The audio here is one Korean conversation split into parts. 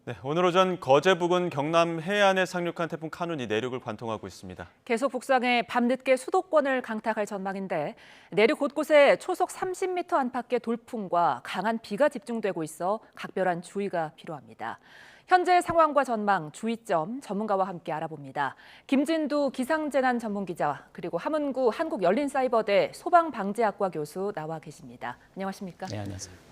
네, 오늘 오전 거제 부근 경남 해안에 상륙한 태풍 카눈이 내륙을 관통하고 있습니다. 계속 북상해 밤늦게 수도권을 강타할 전망인데 내륙 곳곳에 초속 30m 안팎의 돌풍과 강한 비가 집중되고 있어 각별한 주의가 필요합니다. 현재 상황과 전망, 주의점 전문가와 함께 알아봅니다. 김진두 기상재난 전문기자 그리고 함은구 한국열린사이버대 소방방재학과 교수 나와 계십니다. 안녕하십니까? 네, 안녕하세요.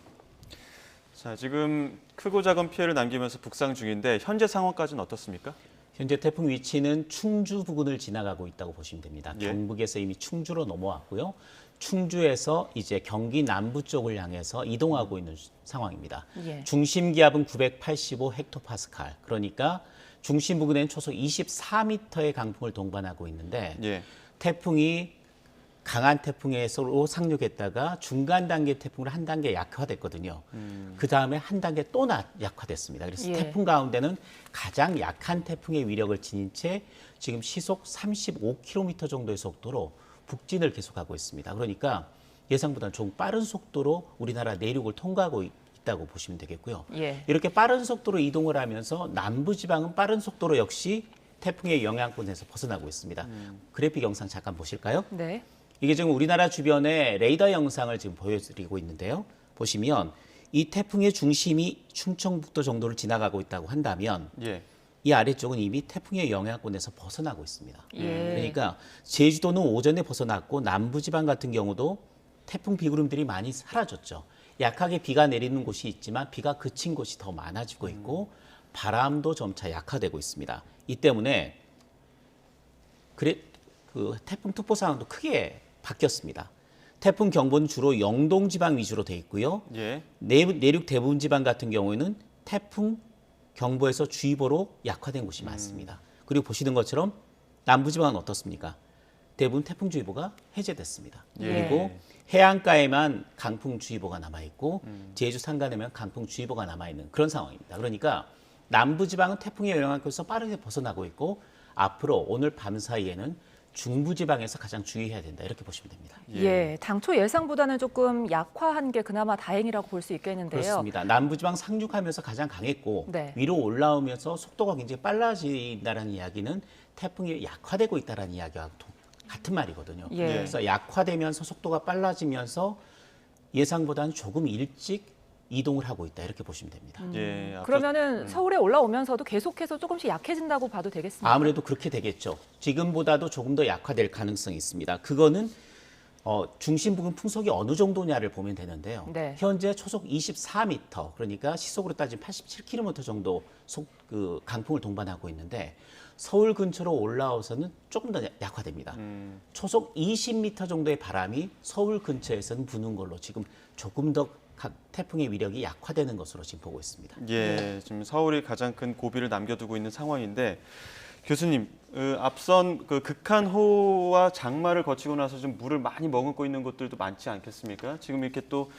자, 지금 크고 작은 피해를 남기면서 북상 중인데 현재 상황까지는 어떻습니까? 현재 태풍 위치는 충주 부근을 지나가고 있다고 보시면 됩니다. 예. 경북에서 이미 충주로 넘어왔고요. 충주에서 이제 경기 남부 쪽을 향해서 이동하고 있는 상황입니다. 예. 중심 기압은 985 헥토파스칼. 그러니까 중심 부근에는 초속 24m의 강풍을 동반하고 있는데 예. 태풍이 강한 태풍에서로 상륙했다가 중간 단계 태풍으로 한 단계 약화됐거든요. 그 다음에 한 단계 또 약화됐습니다. 그래서 예. 태풍 가운데는 가장 약한 태풍의 위력을 지닌 채 지금 시속 35km 정도의 속도로 북진을 계속하고 있습니다. 그러니까 예상보다는 좀 빠른 속도로 우리나라 내륙을 통과하고 있다고 보시면 되겠고요. 예. 이렇게 빠른 속도로 이동을 하면서 남부지방은 빠른 속도로 역시 태풍의 영향권에서 벗어나고 있습니다. 그래픽 영상 잠깐 보실까요? 네. 이게 지금 우리나라 주변에 레이더 영상을 지금 보여드리고 있는데요. 보시면 이 태풍의 중심이 충청북도 정도를 지나가고 있다고 한다면 예. 이 아래쪽은 이미 태풍의 영향권에서 벗어나고 있습니다. 예. 그러니까 제주도는 오전에 벗어났고 남부지방 같은 경우도 태풍 비구름들이 많이 사라졌죠. 약하게 비가 내리는 곳이 있지만 비가 그친 곳이 더 많아지고 있고 바람도 점차 약화되고 있습니다. 이 때문에 그 태풍 특보 상황도 크게 바뀌었습니다. 태풍 경보는 주로 영동 지방 위주로 돼 있고요. 예. 내륙 대부분 지방 같은 경우에는 태풍 경보에서 주의보로 약화된 곳이 많습니다. 그리고 보시는 것처럼 남부 지방은 어떻습니까? 대부분 태풍주의보가 해제됐습니다. 예. 그리고 해안가에만 강풍주의보가 남아있고 제주 산간에만 강풍주의보가 남아있는 그런 상황입니다. 그러니까 남부 지방은 태풍의 영향권에서 빠르게 벗어나고 있고 앞으로 오늘 밤 사이에는 중부지방에서 가장 주의해야 된다 이렇게 보시면 됩니다. 예. 당초 예상보다는 조금 약화한 게 그나마 다행이라고 볼 수 있겠는데요. 그렇습니다. 남부지방 상륙하면서 가장 강했고 네. 위로 올라오면서 속도가 굉장히 빨라진다는 이야기는 태풍이 약화되고 있다는 이야기와 같은 말이거든요. 예. 그래서 약화되면서 속도가 빨라지면서 예상보다는 조금 일찍 이동을 하고 있다 이렇게 보시면 됩니다. 예. 그러면은 서울에 올라오면서도 계속해서 조금씩 약해진다고 봐도 되겠습니까? 아무래도 그렇게 되겠죠. 지금보다도 조금 더 약화될 가능성이 있습니다. 그거는 중심 부근 풍속이 어느 정도냐를 보면 되는데요. 네. 현재 초속 24m, 그러니까 시속으로 따지면 87km 정도 강풍을 동반하고 있는데 서울 근처로 올라와서는 조금 더 약화됩니다. 초속 20m 정도의 바람이 서울 근처에서는 부는 걸로 지금 조금 더 각 태풍의 위력이 약화되는 것으로 지금 보고 있습니다. 예. 지금 서울이 가장 큰 고비를 남겨두고 있는 상황인데 교수님, 앞선 그 극한호우와 장마를 거치고 나서 좀 물을 많이 머금고 있는 곳들도 많지 않겠습니까? 지금 이렇게 또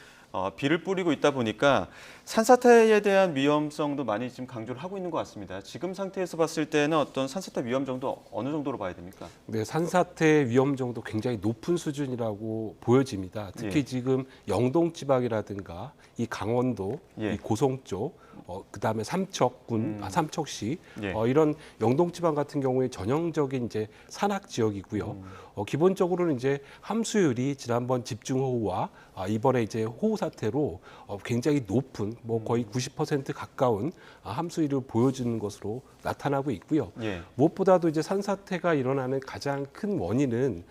비를 뿌리고 있다 보니까 산사태에 대한 위험성도 많이 지금 강조를 하고 있는 것 같습니다. 지금 상태에서 봤을 때는 어떤 산사태 위험 정도 어느 정도로 봐야 됩니까? 네, 산사태 위험 정도 굉장히 높은 수준이라고 보여집니다. 특히 예. 지금 영동 지방이라든가 이 강원도, 예. 이 고성 쪽, 그다음에 삼척군, 삼척시 예. 이런 영동 지방 같은 경우에 전형적인 이제 산악 지역이고요. 기본적으로는 이제 함수율이 지난번 집중호우와 이번에 이제 호우 사태로 굉장히 높은 거의 90% 가까운 함수율을 보여주는 것으로 나타나고 있고요. 예. 무엇보다도 이제 산사태가 일어나는 가장 큰 원인은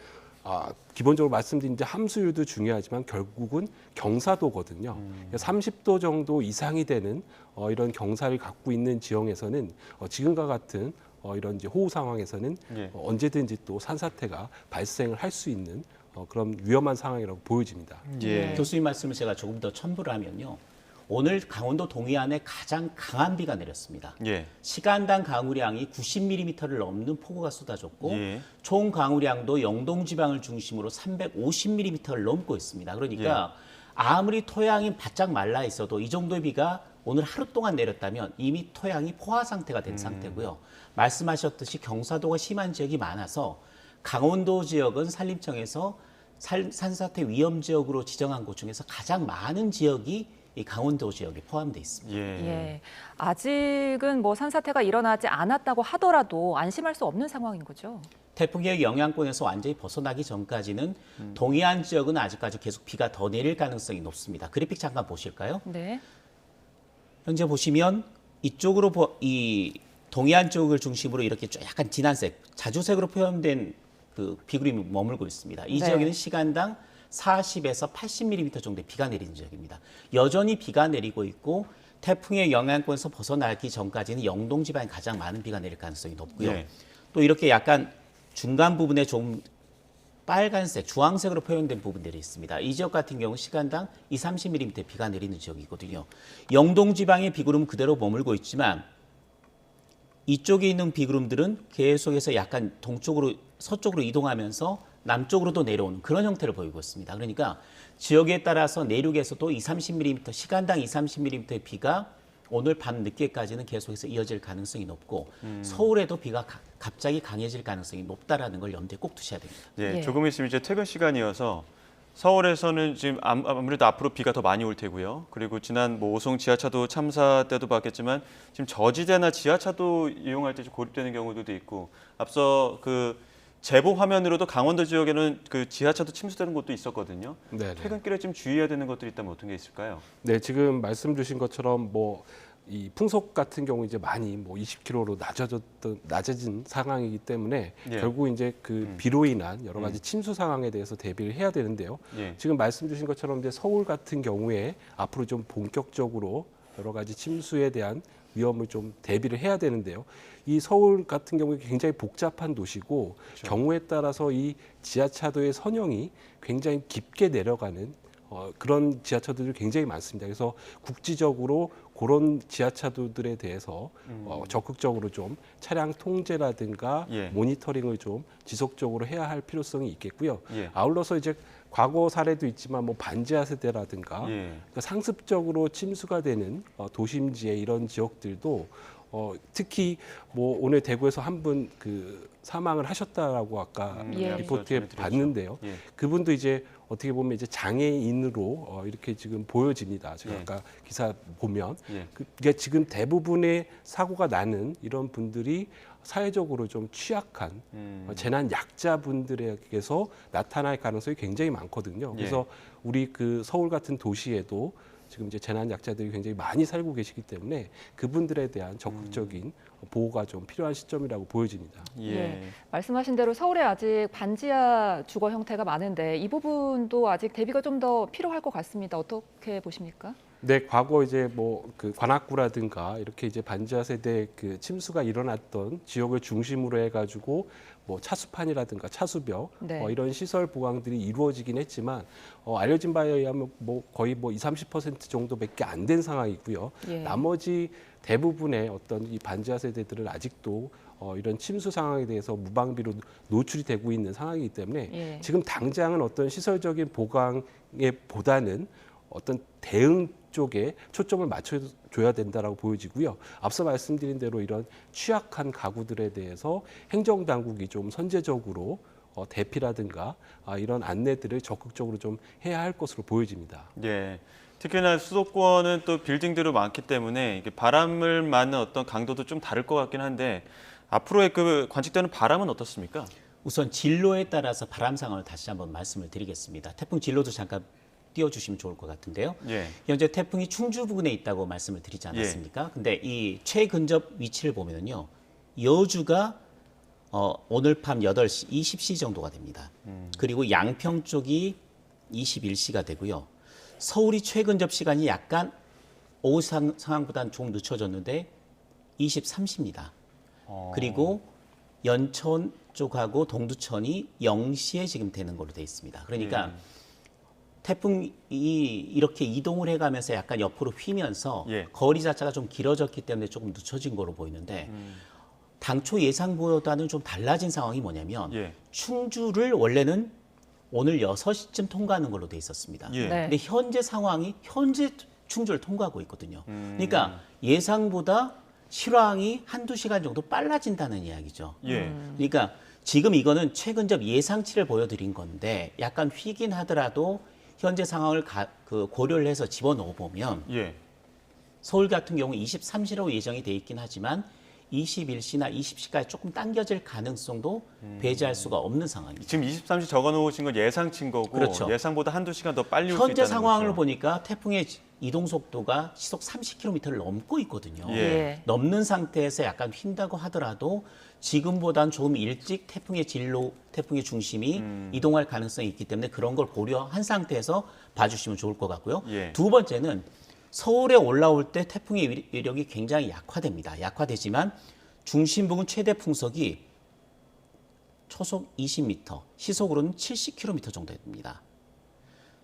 기본적으로 말씀드린 이제 함수율도 중요하지만 결국은 경사도거든요. 30도 정도 이상이 되는 이런 경사를 갖고 있는 지형에서는 지금과 같은 이런 이제 호우 상황에서는 예. 언제든지 또 산사태가 발생을 할 수 있는 그런 위험한 상황이라고 보여집니다. 예. 교수님 말씀을 제가 조금 더 첨부를 하면요. 오늘 강원도 동해안에 가장 강한 비가 내렸습니다. 예. 시간당 강우량이 90mm를 넘는 폭우가 쏟아졌고 예. 총 강우량도 영동 지방을 중심으로 350mm를 넘고 있습니다. 그러니까 아무리 토양이 바짝 말라 있어도 이 정도의 비가 오늘 하루 동안 내렸다면 이미 토양이 포화 상태가 된 상태고요. 말씀하셨듯이 경사도가 심한 지역이 많아서 강원도 지역은 산림청에서 산사태 위험 지역으로 지정한 곳 중에서 가장 많은 지역이 이 강원도 지역에 포함되어 있습니다. 예. 아직은 뭐 산사태가 일어나지 않았다고 하더라도 안심할 수 없는 상황인 거죠. 태풍의 영향권에서 완전히 벗어나기 전까지는 동해안 지역은 아직까지 계속 비가 더 내릴 가능성이 높습니다. 그래픽 잠깐 보실까요? 네. 현재 보시면 이쪽으로 이 동해안 쪽을 중심으로 이렇게 좀 약간 진한색, 자주색으로 표현된 그 비구름이 머물고 있습니다. 이 네. 지역에는 시간당 40에서 80mm 정도의 비가 내리는 지역입니다. 여전히 비가 내리고 있고 태풍의 영향권에서 벗어나기 전까지는 영동 지방에 가장 많은 비가 내릴 가능성이 높고요. 네. 또 이렇게 약간 중간 부분에 좀 빨간색, 주황색으로 표현된 부분들이 있습니다. 이 지역 같은 경우 시간당 30mm 비가 내리는 지역이거든요. 영동 지방의 비구름은 그대로 머물고 있지만 이쪽에 있는 비구름들은 계속해서 약간 동쪽으로 서쪽으로 이동하면서 남쪽으로도 내려오는 그런 형태를 보이고 있습니다. 그러니까 지역에 따라서 내륙에서도 30mm, 시간당 30mm의 비가 오늘 밤 늦게까지는 계속해서 이어질 가능성이 높고 서울에도 비가 갑자기 강해질 가능성이 높다라는 걸 염두에 꼭 두셔야 됩니다. 예, 예. 조금 있으면 이제 퇴근 시간이어서 서울에서는 지금 아무래도 앞으로 비가 더 많이 올 테고요. 그리고 지난 뭐 오송 지하차도 참사 때도 봤겠지만 지금 저지대나 지하차도 이용할 때 좀 고립되는 경우도 있고 앞서 그 제보 화면으로도 강원도 지역에는 그 지하차도 침수되는 곳도 있었거든요. 네. 퇴근길에 좀 주의해야 되는 것들이 있다면 어떤 게 있을까요? 네, 지금 말씀 주신 것처럼 뭐 이 풍속 같은 경우 이제 많이 뭐 20km로 낮아진 상황이기 때문에 예. 결국 이제 그 비로 인한 여러 가지 침수 상황에 대해서 대비를 해야 되는데요. 예. 지금 말씀 주신 것처럼 이제 서울 같은 경우에 앞으로 좀 본격적으로 여러 가지 침수에 대한 위험을 좀 대비를 해야 되는데요. 이 서울 같은 경우에 굉장히 복잡한 도시고 경우에 따라서 이 지하차도의 선형이 굉장히 깊게 내려가는 그런 지하차도들이 굉장히 많습니다. 그래서 국지적으로 그런 지하차도들에 대해서 적극적으로 좀 차량 통제라든가 예. 모니터링을 좀 지속적으로 해야 할 필요성이 있겠고요. 예. 아울러서 이제 과거 사례도 있지만 뭐 반지하 세대라든가 예. 그러니까 상습적으로 침수가 되는 도심지의 이런 지역들도 특히 뭐 오늘 대구에서 한 분 그 사망을 하셨다라고 아까 예. 리포트에 전해드렸죠. 봤는데요. 예. 그분도 이제 어떻게 보면 이제 장애인으로 이렇게 지금 보여집니다. 제가 예. 아까 기사 보면 예. 그게 지금 대부분의 사고가 나는 이런 분들이 사회적으로 좀 취약한 재난 약자분들에게서 나타날 가능성이 굉장히 많거든요. 그래서 우리 그 서울 같은 도시에도 지금 이제 재난 약자들이 굉장히 많이 살고 계시기 때문에 그분들에 대한 적극적인 보호가 좀 필요한 시점이라고 보여집니다. 예. 말씀하신 대로 서울에 아직 반지하 주거 형태가 많은데 이 부분도 아직 대비가 좀 더 필요할 것 같습니다. 어떻게 보십니까? 네, 과거 이제 뭐 그 관악구라든가 이렇게 이제 반지하 세대 그 침수가 일어났던 지역을 중심으로 해가지고 뭐 차수판이라든가 차수벽 네. 이런 시설 보강들이 이루어지긴 했지만 알려진 바에 의하면 뭐 거의 뭐 20-30% 정도밖에 안 된 상황이고요. 예. 나머지 대부분의 어떤 이 반지하 세대들은 아직도 이런 침수 상황에 대해서 무방비로 노출이 되고 있는 상황이기 때문에 예. 지금 당장은 어떤 시설적인 보강에 보다는 어떤 대응 쪽에 초점을 맞춰줘야 된다라고 보여지고요. 앞서 말씀드린 대로 이런 취약한 가구들에 대해서 행정당국이 좀 선제적으로 대피라든가 이런 안내들을 적극적으로 좀 해야 할 것으로 보여집니다. 예. 특히나 수도권은 또 빌딩들이 많기 때문에 이게 바람을 맞는 어떤 강도도 좀 다를 것 같긴 한데 앞으로의 그 관측되는 바람은 어떻습니까? 우선 진로에 따라서 바람 상황을 다시 한번 말씀을 드리겠습니다. 태풍 진로도 잠깐 띄워주시면 좋을 것 같은데요. 예. 현재 태풍이 충주 부근에 있다고 말씀을 드리지 않았습니까? 근데 이 최근접 위치를 보면요. 여주가 오늘 밤 8시, 20시 정도가 됩니다. 그리고 양평 쪽이 21시가 되고요. 서울이 최근접 시간이 약간 오후 상황보다는 조금 늦춰졌는데 23시입니다. 그리고 연천 쪽하고 동두천이 0시에 지금 되는 걸로 돼 있습니다. 그러니까 태풍이 이렇게 이동을 해가면서 약간 옆으로 휘면서 예. 거리 자체가 좀 길어졌기 때문에 조금 늦춰진 거로 보이는데 당초 예상보다는 좀 달라진 상황이 뭐냐면 예. 충주를 원래는 오늘 6시쯤 통과하는 걸로 돼 있었습니다. 예. 네. 근데 현재 상황이 현재 충주를 통과하고 있거든요. 그러니까 예상보다 실황이 한두 시간 정도 빨라진다는 이야기죠. 예. 그러니까 지금 이거는 최근접 예상치를 보여드린 건데 약간 휘긴 하더라도 현재 상황을 고려를 해서 집어넣어 보면 예. 서울 같은 경우 23시로 예정이 돼 있긴 하지만 21시나 20시까지 조금 당겨질 가능성도 배제할 수가 없는 상황입니다. 지금 23시 적어놓으신 건 예상치인 거고 그렇죠. 예상보다 한두 시간 더 빨리 올 수 있다는 현재 상황을 거죠. 보니까 태풍의 이동 속도가 시속 30km를 넘고 있거든요. 예. 넘는 상태에서 약간 휜다고 하더라도 지금보다는 조금 일찍 태풍의 진로, 태풍의 중심이 이동할 가능성이 있기 때문에 그런 걸 고려한 상태에서 봐주시면 좋을 것 같고요. 예. 두 번째는 서울에 올라올 때 태풍의 위력이 굉장히 약화됩니다. 약화되지만 중심 부근 최대 풍속이 초속 20m, 시속으로는 70km 정도 됩니다.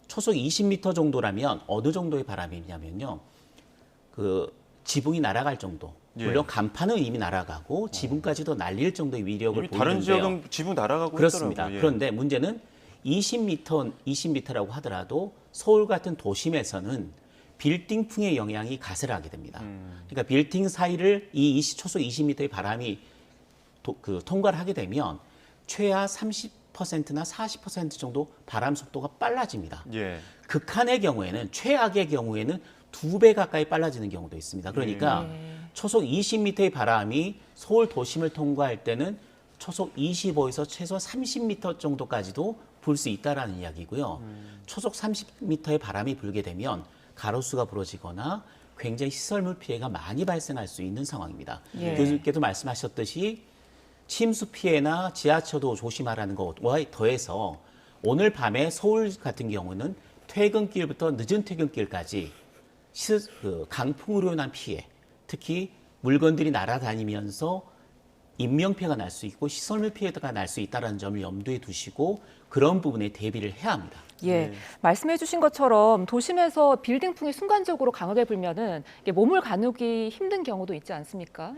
초속 20m 정도라면 어느 정도의 바람이냐면요. 그 지붕이 날아갈 정도. 물론 예. 간판은 이미 날아가고 지붕까지도 날릴 정도의 위력을 이미 보이는데요. 다른 지역은 지붕 날아가고 그렇습니다. 있더라고요. 예. 그런데 문제는 20m라고 하더라도 서울 같은 도심에서는 빌딩풍의 영향이 가세하게 됩니다. 그러니까 빌딩 사이를 이 초속 20m의 바람이 통과를 하게 되면 최하 30%나 40% 정도 바람 속도가 빨라집니다. 예. 극한의 경우에는 최악의 경우에는 2배 가까이 빨라지는 경우도 있습니다. 그러니까 초속 20m의 바람이 서울 도심을 통과할 때는 초속 25에서 최소 30m 정도까지도 불 수 있다라는 이야기고요. 초속 30m의 바람이 불게 되면 가로수가 부러지거나 굉장히 시설물 피해가 많이 발생할 수 있는 상황입니다. 예. 교수님께도 말씀하셨듯이 침수 피해나 지하철도 조심하라는 것과 더해서 오늘 밤에 서울 같은 경우는 퇴근길부터 늦은 퇴근길까지 강풍으로 인한 피해, 특히 물건들이 날아다니면서 인명피해가 날 수 있고 시설물 피해가 날 수 있다는 점을 염두에 두시고 그런 부분에 대비를 해야 합니다. 예, 말씀해 주신 것처럼 도심에서 빌딩풍이 순간적으로 강하게 불면은 이게 몸을 가누기 힘든 경우도 있지 않습니까?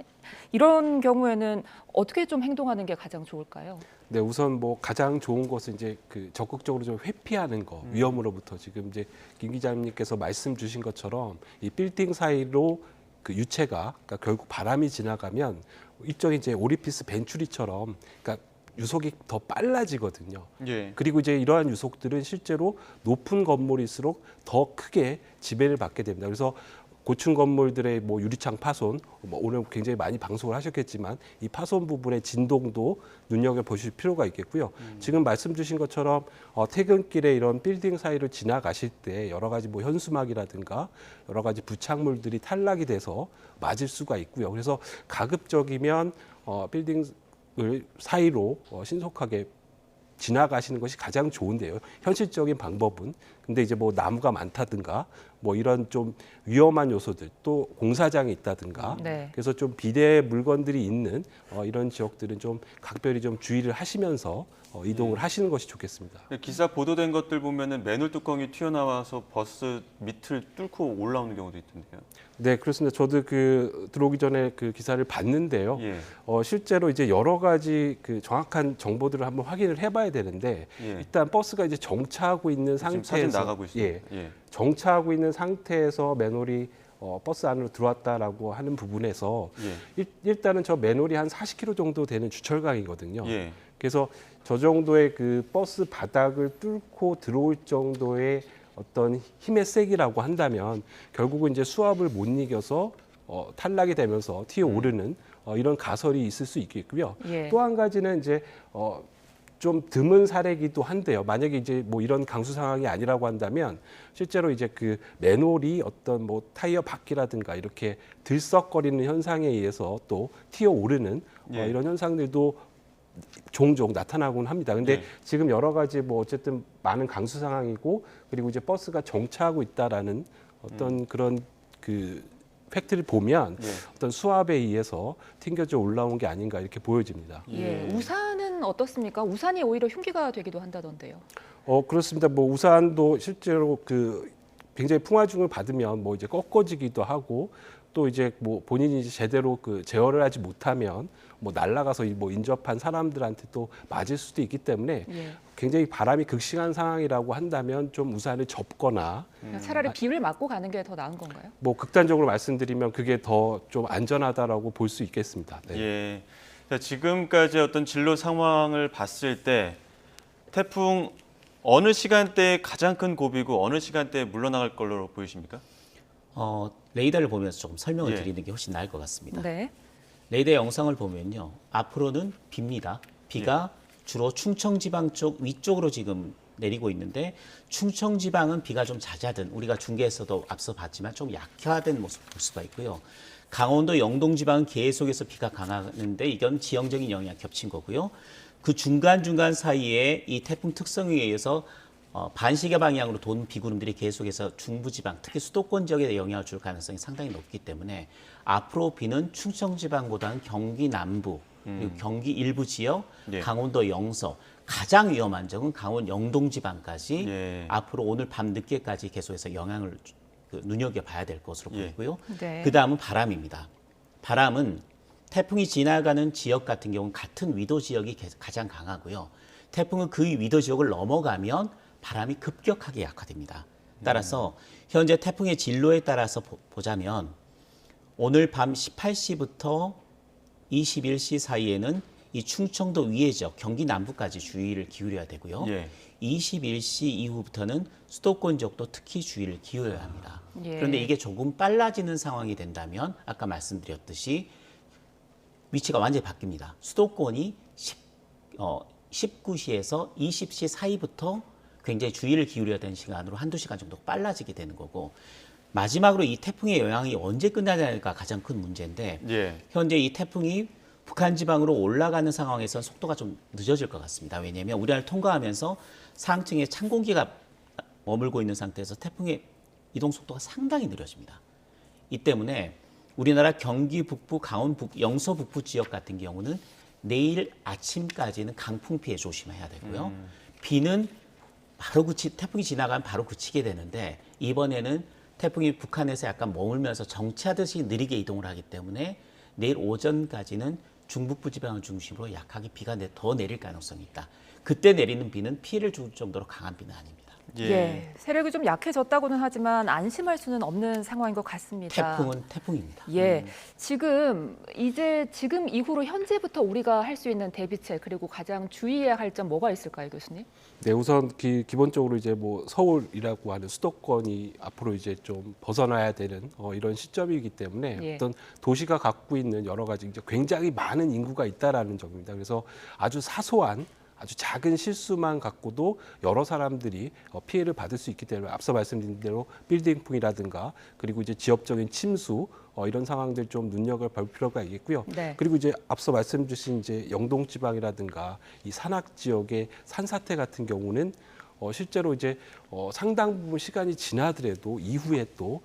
이런 경우에는 어떻게 좀 행동하는 게 가장 좋을까요? 네, 우선 뭐 가장 좋은 것은 이제 그 적극적으로 좀 회피하는 거, 위험으로부터 지금 이제 김 기자님께서 말씀 주신 것처럼 이 빌딩 사이로 그 유체가 그러니까 결국 바람이 지나가면 일종의 이제 오리피스 벤츄리처럼 그러니까 유속이 더 빨라지거든요. 예. 그리고 이제 이러한 유속들은 실제로 높은 건물일수록 더 크게 지배를 받게 됩니다. 그래서 고층 건물들의 뭐 유리창 파손, 뭐 오늘 굉장히 많이 방송을 하셨겠지만 이 파손 부분의 진동도 눈여겨 보실 필요가 있겠고요. 지금 말씀 주신 것처럼 퇴근길에 이런 빌딩 사이를 지나가실 때 여러 가지 뭐 현수막이라든가 여러 가지 부착물들이 탈락이 돼서 맞을 수가 있고요. 그래서 가급적이면 빌딩 사이로 신속하게 지나가시는 것이 가장 좋은데요. 현실적인 방법은 근데 이제 뭐 나무가 많다든가 뭐 이런 좀 위험한 요소들 또 공사장이 있다든가 네. 그래서 좀 비대 물건들이 있는 이런 지역들은 좀 각별히 좀 주의를 하시면서 이동을 하시는 것이 좋겠습니다. 기사 보도된 것들 보면은 맨홀 뚜껑이 튀어나와서 버스 밑을 뚫고 올라오는 경우도 있던데요. 네, 그렇습니다. 저도 그 들어오기 전에 그 기사를 봤는데요. 예. 실제로 이제 여러 가지 그 정확한 정보들을 한번 확인을 해봐야 되는데 예. 일단 버스가 이제 정차하고 있는 지금 상태에서 사진 나가고 있습니다. 예, 예. 정차하고 있는 상태에서 맨홀이 버스 안으로 들어왔다라고 하는 부분에서 예. 일단은 저 맨홀이 한 40km 정도 되는 주철강이거든요. 예. 그래서 저 정도의 그 버스 바닥을 뚫고 들어올 정도의 어떤 힘의 세기라고 한다면 결국은 이제 수압을 못 이겨서 탈락이 되면서 튀어 오르는 이런 가설이 있을 수 있겠고요. 예. 또 한 가지는 이제 좀 드문 사례이기도 한데요. 만약에 이제 뭐 이런 강수 상황이 아니라고 한다면 실제로 이제 그 맨홀이 어떤 뭐 타이어 바퀴라든가 이렇게 들썩거리는 현상에 의해서 또 튀어 오르는 예. 이런 현상들도 종종 나타나곤 합니다. 근데 네. 지금 여러 가지 뭐 어쨌든 많은 강수 상황이고 그리고 이제 버스가 정차하고 있다라는 어떤 그런 그 팩트를 보면 예. 어떤 수압에 의해서 튕겨져 올라온 게 아닌가 이렇게 보여집니다. 예, 우산은 어떻습니까? 우산이 오히려 흉기가 되기도 한다던데요. 그렇습니다. 뭐 우산도 실제로 그 굉장히 풍화중을 받으면 뭐 이제 꺾어지기도 하고 또 이제 뭐 본인이 이제 제대로 그 제어를 하지 못하면 뭐 날아가서 뭐 인접한 사람들한테 또 맞을 수도 있기 때문에 예. 굉장히 바람이 극심한 상황이라고 한다면 좀 우산을 접거나 차라리 비를 맞고 가는 게 더 나은 건가요? 뭐 극단적으로 말씀드리면 그게 더 좀 안전하다라고 볼 수 있겠습니다. 네. 예. 자, 지금까지 어떤 진로 상황을 봤을 때 태풍 어느 시간대에 가장 큰 고비고 어느 시간대에 물러나갈 걸로 보이십니까? 레이더를 보면서 조금 설명을 예. 드리는 게 훨씬 나을 것 같습니다. 네. 레이더 영상을 보면요. 앞으로는 빕니다. 비가 주로 충청지방 쪽 위쪽으로 지금 내리고 있는데 충청지방은 비가 좀 잦아든 우리가 중계에서도 앞서 봤지만 좀 약화된 모습 볼 수가 있고요. 강원도 영동지방은 계속해서 비가 강하는데 이건 지형적인 영향이 겹친 거고요. 그 중간중간 사이에 이 태풍 특성에 의해서 반시계 방향으로 도는 비구름들이 계속해서 중부지방, 특히 수도권 지역에 영향을 줄 가능성이 상당히 높기 때문에 앞으로 비는 충청지방보다는 경기 남부, 그리고 경기 일부 지역, 예. 강원도 영서, 가장 위험한 점은 강원 영동지방까지 예. 앞으로 오늘 밤 늦게까지 계속해서 영향을 눈여겨봐야 될 것으로 예. 보이고요. 네. 그 다음은 바람입니다. 바람은 태풍이 지나가는 지역 같은 경우는 같은 위도 지역이 가장 강하고요. 태풍은 그 위도 지역을 넘어가면 바람이 급격하게 약화됩니다. 따라서 현재 태풍의 진로에 따라서 보자면 오늘 밤 18시부터 21시 사이에는 이 충청도 위의 지역, 경기 남부까지 주의를 기울여야 되고요. 예. 21시 이후부터는 수도권 지역도 특히 주의를 기울여야 합니다. 예. 그런데 이게 조금 빨라지는 상황이 된다면 아까 말씀드렸듯이 위치가 완전히 바뀝니다. 수도권이 19시에서 20시 사이부터 굉장히 주의를 기울여야 되는 시간으로 한두 시간 정도 빨라지게 되는 거고 마지막으로 이 태풍의 영향이 언제 끝나냐가 가장 큰 문제인데 예. 현재 이 태풍이 북한 지방으로 올라가는 상황에서는 속도가 좀 늦어질 것 같습니다. 왜냐하면 우리나라를 통과하면서 상층에 찬 공기가 머물고 있는 상태에서 태풍의 이동 속도가 상당히 느려집니다. 이 때문에 우리나라 경기 북부, 강원 북부, 영서 북부 지역 같은 경우는 내일 아침까지는 강풍 피해 조심해야 되고요. 비는 바로 태풍이 지나가면 바로 그치게 되는데 이번에는 태풍이 북한에서 약간 머물면서 정체하듯이 느리게 이동을 하기 때문에 내일 오전까지는 중북부 지방을 중심으로 약하게 비가 더 내릴 가능성이 있다. 그때 내리는 비는 피해를 줄 정도로 강한 비는 아닙니다. 예. 세력이 좀 약해졌다고는 하지만 안심할 수는 없는 상황인 것 같습니다. 태풍은 태풍입니다. 예. 지금 이후로 현재부터 우리가 할 수 있는 대비책 그리고 가장 주의해야 할 점 뭐가 있을까요, 교수님? 네, 우선 기본적으로 이제 뭐 서울이라고 하는 수도권이 앞으로 이제 좀 벗어나야 되는 이런 시점이기 때문에 예. 어떤 도시가 갖고 있는 여러 가지 이제 굉장히 많은 인구가 있다라는 점입니다. 그래서 아주 사소한 아주 작은 실수만 갖고도 여러 사람들이 피해를 받을 수 있기 때문에 앞서 말씀드린 대로 빌딩풍이라든가 그리고 이제 지역적인 침수 이런 상황들 좀 눈여겨볼 필요가 있겠고요. 네. 그리고 이제 앞서 말씀 주신 이제 영동 지방이라든가 이 산악 지역의 산사태 같은 경우는 실제로 이제 상당 부분 시간이 지나더라도 이후에 또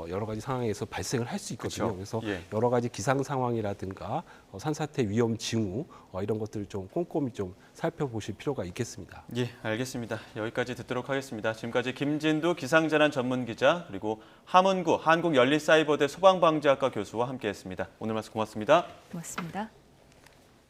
여러 가지 상황에서 발생을 할 수 있거든요. 그렇죠. 그래서 예. 여러 가지 기상 상황이라든가 산사태 위험 징후 이런 것들을 좀 꼼꼼히 좀 살펴보실 필요가 있겠습니다. 예, 알겠습니다. 여기까지 듣도록 하겠습니다. 지금까지 김진두 기상재난 전문 기자 그리고 함은구 한국열린사이버대 소방방재학과 교수와 함께했습니다. 오늘 말씀 고맙습니다. 고맙습니다.